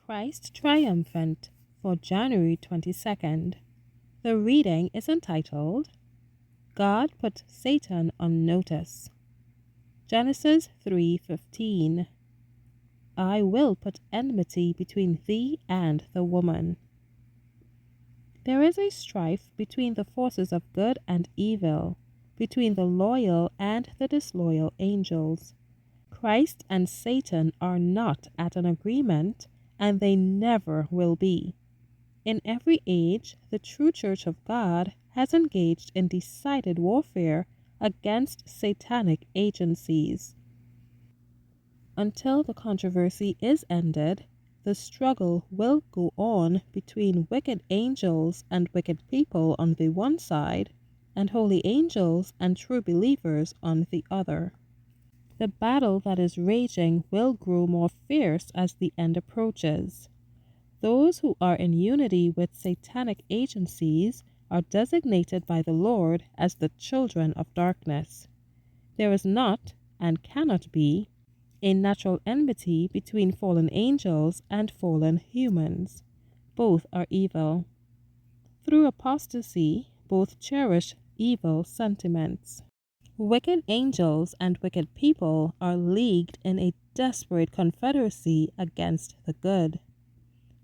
Christ Triumphant for January 22nd. The reading is entitled, God Put Satan on Notice. Genesis 3:15. I will put enmity between thee and the woman. There is a strife between the forces of good and evil, between the loyal and the disloyal angels. Christ and Satan are not at an agreement, and they never will be. In every age, the true Church of God has engaged in decided warfare against satanic agencies. Until the controversy is ended, the struggle will go on between wicked angels and wicked people on the one side, and holy angels and true believers on the other. The battle that is raging will grow more fierce as the end approaches. Those who are in unity with satanic agencies are designated by the Lord as the children of darkness. There is not, and cannot be, a natural enmity between fallen angels and fallen humans. Both are evil. Through apostasy, both cherish evil sentiments. Wicked angels and wicked people are leagued in a desperate confederacy against the good.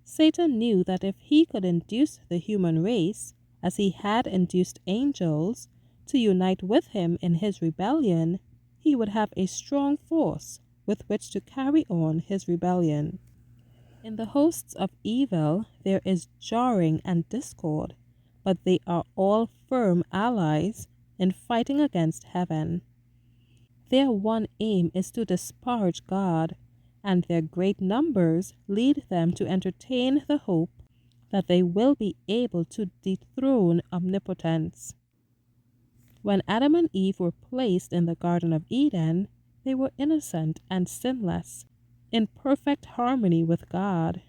Satan knew that if he could induce the human race, as he had induced angels, to unite with him in his rebellion, he would have a strong force with which to carry on his rebellion. In the hosts of evil there is jarring and discord, but they are all firm allies in fighting against heaven. Their one aim is to disparage God, and their great numbers lead them to entertain the hope that they will be able to dethrone omnipotence. When Adam and Eve were placed in the Garden of Eden, they were innocent and sinless, in perfect harmony with God.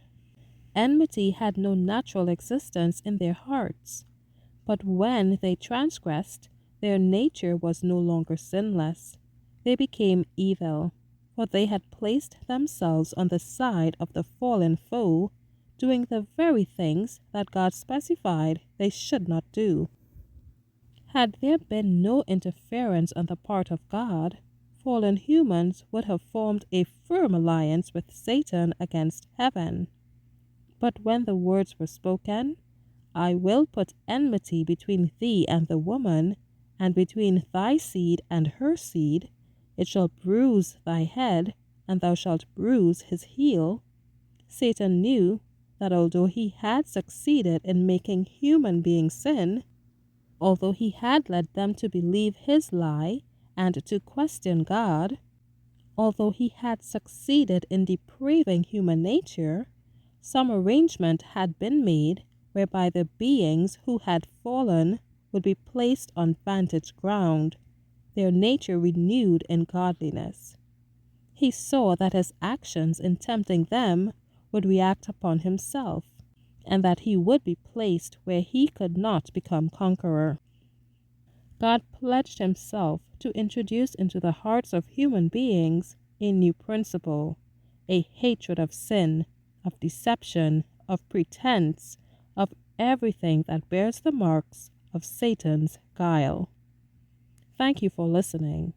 Enmity had no natural existence in their hearts, but when they transgressed, their nature was no longer sinless. They became evil, for they had placed themselves on the side of the fallen foe, doing the very things that God specified they should not do. Had there been no interference on the part of God, fallen humans would have formed a firm alliance with Satan against heaven. But when the words were spoken, I will put enmity between thee and the woman, and between thy seed and her seed, it shall bruise thy head, and thou shalt bruise his heel. Satan knew that although he had succeeded in making human beings sin, although he had led them to believe his lie and to question God, although he had succeeded in depraving human nature, some arrangement had been made whereby the beings who had fallen would be placed on vantage ground, their nature renewed in godliness. He saw that his actions in tempting them would react upon himself, and that he would be placed where he could not become conqueror. God pledged himself to introduce into the hearts of human beings a new principle, a hatred of sin, of deception, of pretense, of everything that bears the marks of Satan's guile. Thank you for listening.